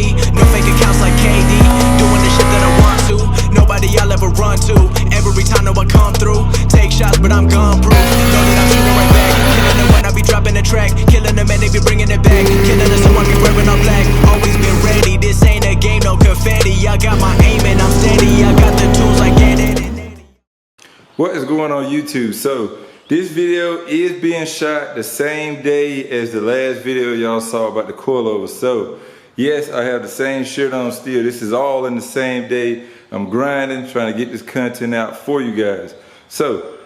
baby. No fake accounts like KD. Doing the shit that I want to. Nobody I'll ever run to. Every time I come through. Take shots, but I'm gun proof. Know that I'm shooting right back. Killing them when I be dropping the track. Killing them and they be bringing it back. Killing them so I be wearing all black. Always been ready. This ain't a game, no confetti. I got my aim and I'm steady. I got the tools like get it. What is going on YouTube? So this video is being shot the same day as the last video y'all saw about the coilover. So yes, I have the same shirt on still. This is all in the same day. I'm grinding, trying to get this content out for you guys. So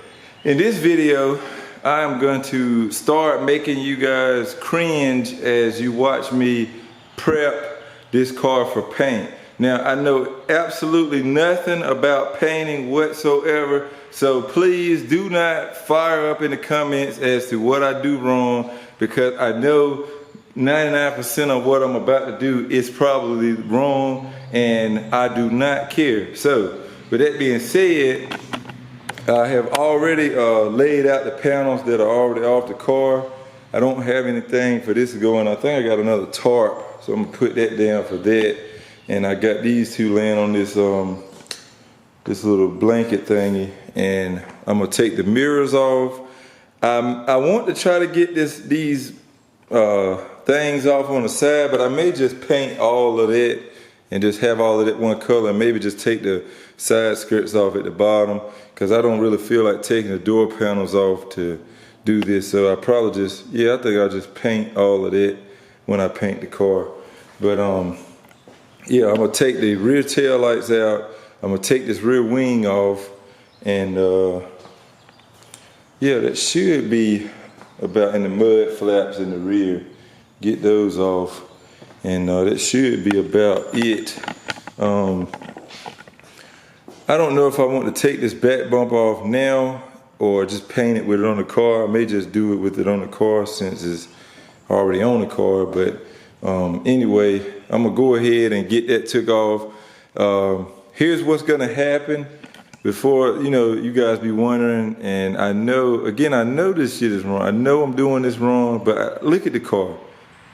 in this video, I am going to start making you guys cringe as you watch me prep this car for paint. Now, I know absolutely nothing about painting whatsoever, so please do not fire up in the comments as to what I do wrong, because I know 99% of what I'm about to do is probably wrong, and I do not care. So, with that being said, I have already laid out the panels that are already off the car. I don't have anything for this going. I think I got another tarp, so I'm gonna put that down for that. And I got these two laying on this this little blanket thingy, and I'm gonna take the mirrors off. I want to try to get these things off on the side, but I may just paint all of that and just have all of that one color, and maybe just take the side skirts off at the bottom, because I don't really feel like taking the door panels off to do this. So I probably just, yeah, I think I'll just paint all of that when I paint the car. But yeah, I'm gonna take the rear tail lights out. I'm gonna take this rear wing off, and yeah, that should be about in the mud flaps in the rear. Get those off, and that should be about it. I don't know if I want to take this back bump off now or just paint it with it on the car. I may just do it with it on the car since it's already on the car, but anyway, I'm gonna go ahead and get that took off. Here's what's gonna happen before, you know, you guys be wondering, and I know, again, I know this shit is wrong. I know I'm doing this wrong, but look at the car.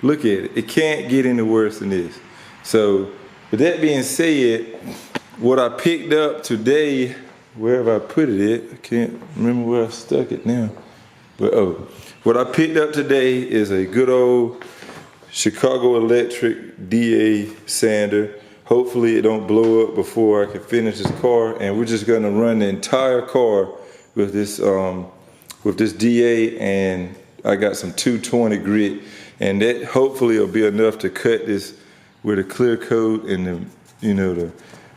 Look at it. It can't get any worse than this. So, with that being said, what I picked up today, wherever I put it at, I can't remember where I stuck it now. But what I picked up today is a good old Chicago Electric DA sander. Hopefully it don't blow up before I can finish this car, and we're just gonna run the entire car with this DA, and I got some 220 grit, and that hopefully will be enough to cut this with a clear coat and the, you know, the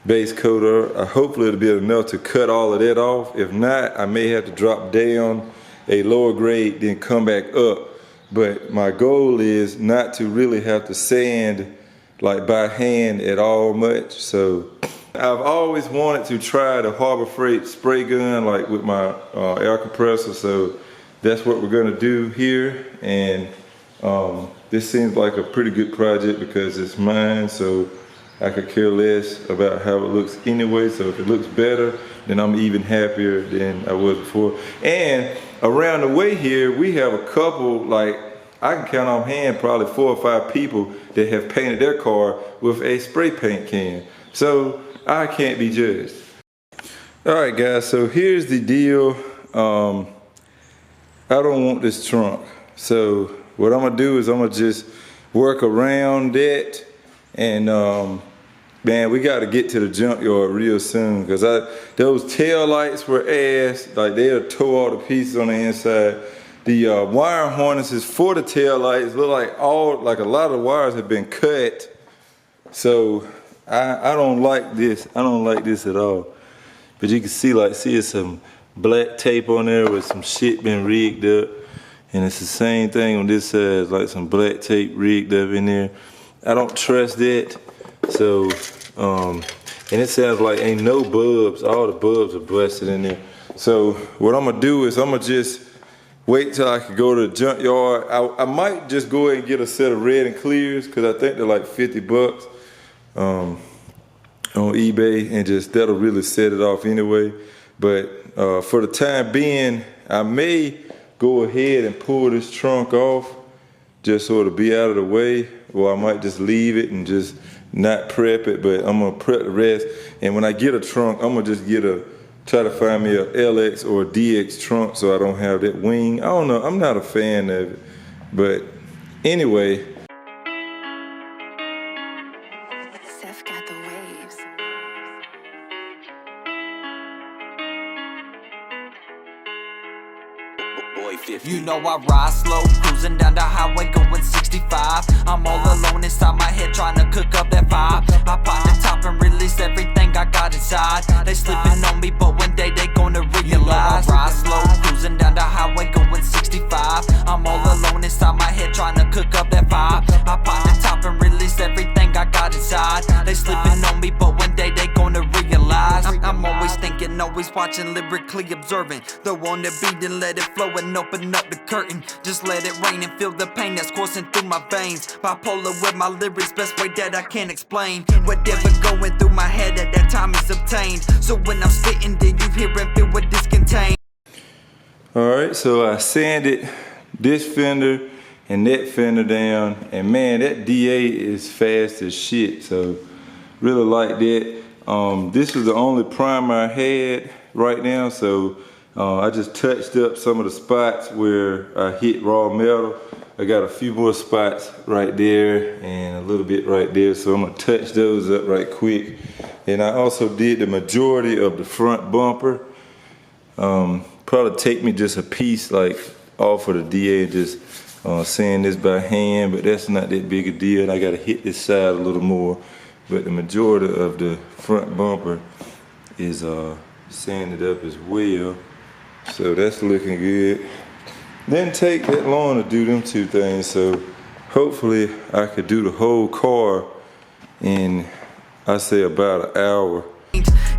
base coat. Hopefully it'll be enough to cut all of that off. If not, I may have to drop down a lower grade, then come back up. But my goal is not to really have to sand like by hand at all much. So I've always wanted to try the Harbor Freight spray gun, like with my air compressor. So that's what we're gonna do here. And this seems like a pretty good project because it's mine, so I could care less about how it looks anyway. So if it looks better, then I'm even happier than I was before. And around the way here, we have a couple, like, I can count on hand probably 4 or 5 people that have painted their car with a spray paint can. So I can't be judged. All right, guys, so here's the deal. I don't want this trunk. So what I'm gonna do is I'm gonna just work around that, and man, we gotta get to the junkyard real soon, because those tail lights were ass. Like, they'll tow all the pieces on the inside. The wire harnesses for the tail lights look like a lot of wires have been cut. So I don't like this. I don't like this at all. But you can see, like, it's some black tape on there with some shit been rigged up. And it's the same thing on this side, like some black tape rigged up in there. I don't trust that. So, and it sounds like ain't no bulbs. All the bulbs are busted in there. So what I'm gonna do is I'm gonna just wait till I can go to the junkyard. I might just go ahead and get a set of red and clears, because I think they're like 50 bucks on eBay, and just that'll really set it off anyway. But for the time being, I may go ahead and pull this trunk off just sort of be out of the way, or I might just leave it and just not prep it, but I'm gonna prep the rest. And when I get a trunk, I'm gonna just try to find me a LX or a DX trunk so I don't have that wing. I don't know, I'm not a fan of it. But anyway. Seth got the waves. You know I ride slow, cruising down the highway going 65. I'm all alone inside my head trying to cook up that vibe. I pop the top and release everything I got inside. They sleeping on me, but one day they gonna realize. You know I ride slow, cruising down the highway going 65. I'm all alone inside my head trying to cook up that vibe. I pop the top and release everything I got inside. They sleeping on me, but one day they gonna realize. I'm always thinking, always watching, lyrically observing. Throw on the beat and let it flow and open up the curtain. Just let it rain and feel the pain that's coursing through my veins. Bipolar with my lyrics, best way that I can't explain. Whatever going through my head at that time is obtained. So when I'm spitting, then you hear and feel what this contains. Alright, so I sanded this fender and that fender down, and man, that DA is fast as shit, so really like that. This was the only primer I had right now, so I just touched up some of the spots where I hit raw metal. I got a few more spots right there and a little bit right there, so I'm gonna touch those up right quick. And I also did the majority of the front bumper. Probably take me just a piece like off of the DA and just sand this by hand, but that's not that big a deal. I gotta hit this side a little more, but the majority of the front bumper is sanded up as well. So that's looking good. Didn't take that long to do them two things, so hopefully I could do the whole car in, I say, about an hour.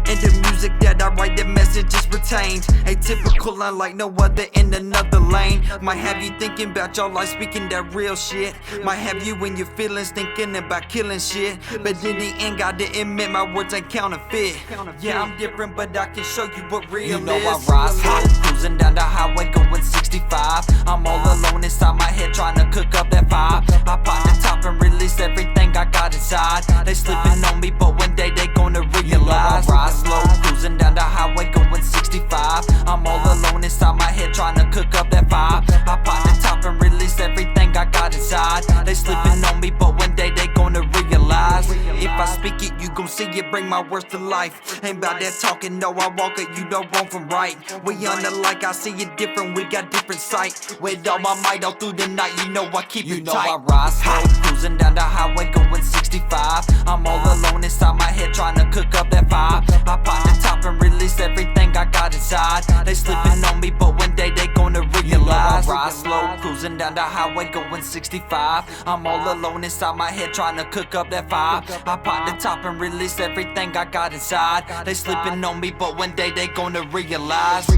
And the music that I write, the message is retained. Atypical, unlike no other in another lane. Might have you thinking about your life, speaking that real shit. Might have you in your feelings thinking about killing shit. But in the end, gotta admit my words ain't counterfeit. Yeah, I'm different, but I can show you what real is. You know I ride slow, cruising down the highway going 65. I'm all alone inside my head trying to cook up that vibe. I pop the top and release everything I got inside. They sleeping on me, but one day they gonna realize. Slow, cruising down the highway going 65. I'm all alone inside my head trying to cook up that vibe. I pop the top and release everything I got inside. They sleeping on me, but one day they gonna realize. If I speak it, you gon' see it, bring my words to life. Ain't about that talking, no, I walk it, you know wrong from right. We unlike, I see it different, we got different sight. With all my might all through the night, you know I keep it tight. You know I ride slow, cruising down the highway going 65. I'm all alone inside my head trying to cook up that vibe. I pop the top and release everything I got inside. They sleeping on me, but one day they gonna realize. You know I ride slow, cruising down the highway going 65. I'm all alone inside my head trying to cook up that vibe. I pop the top and release everything I got inside. They sleeping on me, but one day they gonna realize.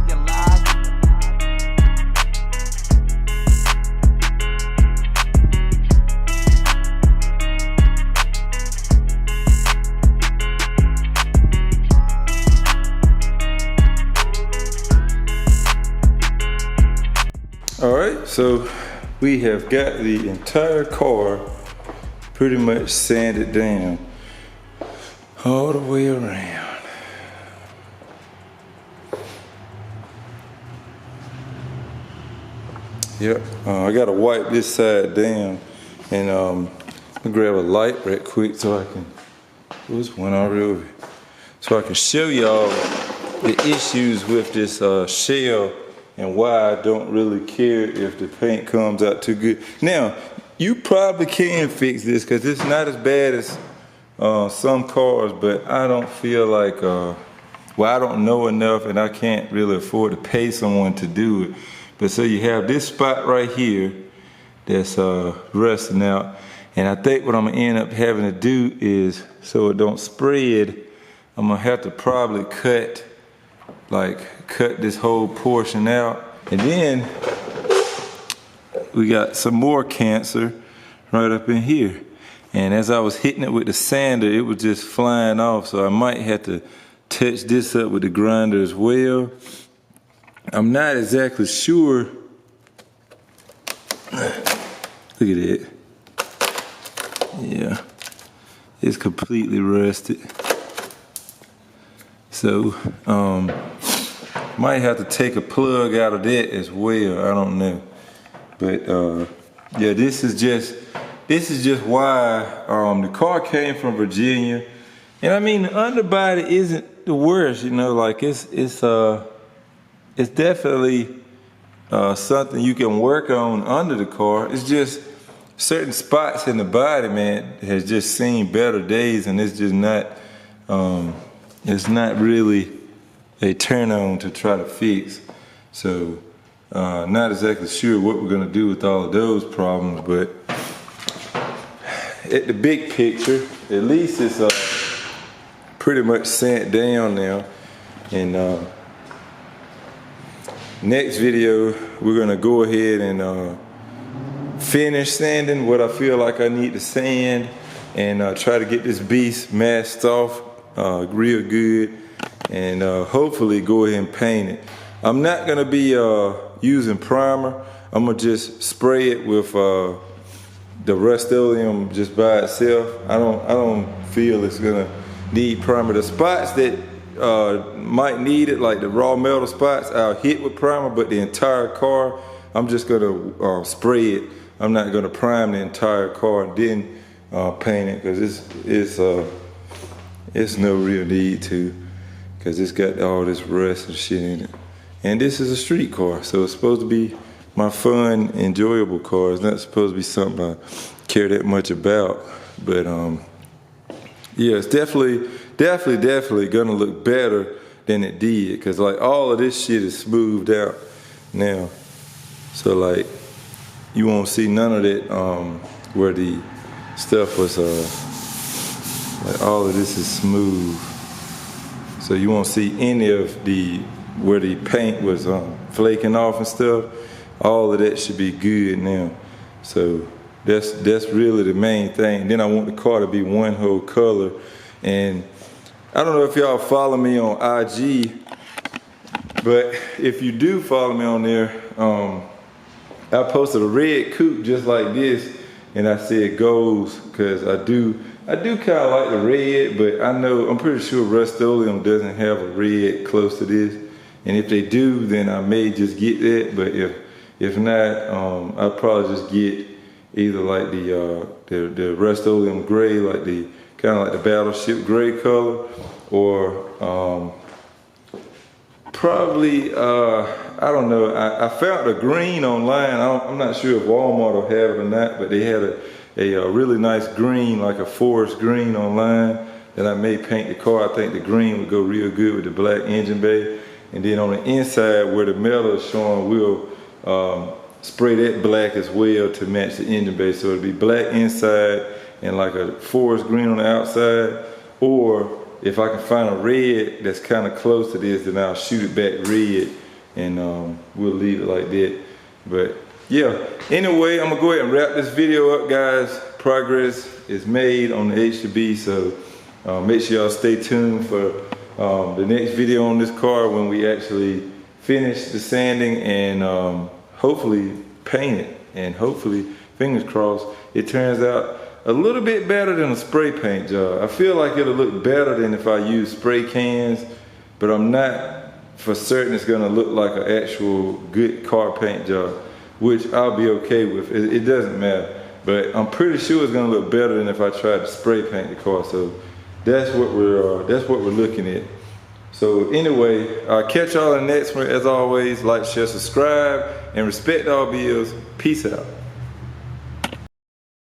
Alright, so we have got the entire car pretty much sanded down all the way around. Yep, I gotta wipe this side down, and I'll grab a light right quick so I can, there's one already over here, so I can show y'all the issues with this shell and why I don't really care if the paint comes out too good. Now, you probably can fix this because it's not as bad as some cars, but I don't feel like, well, I don't know enough and I can't really afford to pay someone to do it. But so you have this spot right here that's rusting out, and I think what I'm gonna end up having to do is, so it don't spread, I'm gonna have to probably cut this whole portion out. And then we got some more cancer right up in here. And as I was hitting it with the sander, it was just flying off. So I might have to touch this up with the grinder as well. I'm not exactly sure. Look at it. Yeah. It's completely rusted. So, might have to take a plug out of that as well. I don't know. But yeah, this is just why the car came from Virginia. And I mean, the underbody isn't the worst, you know, like it's definitely something you can work on under the car. It's just certain spots in the body, man, has just seen better days, and it's just not, it's not really a turn on to try to fix. So, not exactly sure what we're gonna do with all of those problems, but at the big picture, at least it's pretty much sand down now. And next video, we're gonna go ahead and finish sanding what I feel like I need to sand, and try to get this beast masked off real good, and hopefully go ahead and paint it. I'm not gonna be using primer. I'm gonna just spray it with the Rust-Oleum just by itself. I don't feel it's gonna need primer. The spots that might need it, like the raw metal spots, I'll hit with primer, but the entire car, I'm just gonna spray it. I'm not gonna prime the entire car and then paint it, because it's no real need to, because it's got all this rust and shit in it. And this is a street car, so it's supposed to be my fun, enjoyable car. It's not supposed to be something I care that much about. But yeah, it's definitely gonna look better than it did, because like all of this shit is smoothed out now. So like you won't see none of that where the stuff was like all of this is smooth. So you won't see any of where the paint was flaking off and stuff. All of that should be good now. So that's really the main thing. Then I want the car to be one whole color. And I don't know if y'all follow me on IG, but if you do follow me on there, I posted a red coupe just like this, and I said goals, because I do kind of like the red, but I'm pretty sure Rust-Oleum doesn't have a red close to this. And if they do, then I may just get that. But if not, I'll probably just get either like the Rust-Oleum gray, like the kind of like the battleship gray color, or probably I don't know. I found a green online. I'm not sure if Walmart will have it or not, but they had a really nice green, like a forest green online, that I may paint the car. I think the green would go real good with the black engine bay. And then on the inside where the metal is showing, we'll spray that black as well to match the engine bay. So it'll be black inside and like a forest green on the outside. Or if I can find a red that's kind of close to this, then I'll shoot it back red, and we'll leave it like that. But yeah, anyway, I'm gonna go ahead and wrap this video up, guys. Progress is made on the H2B, so make sure y'all stay tuned for the next video on this car when we actually finish the sanding and hopefully paint it, and hopefully, fingers crossed, it turns out a little bit better than a spray paint job. I feel like it'll look better than if I use spray cans, but I'm not for certain it's gonna look like an actual good car paint job, which I'll be okay with. It doesn't matter, but I'm pretty sure it's gonna look better than if I tried to spray paint the car. So that's what we're looking at. So anyway, I'll catch y'all in the next one. As always, like, share, subscribe, and respect all bills. Peace out.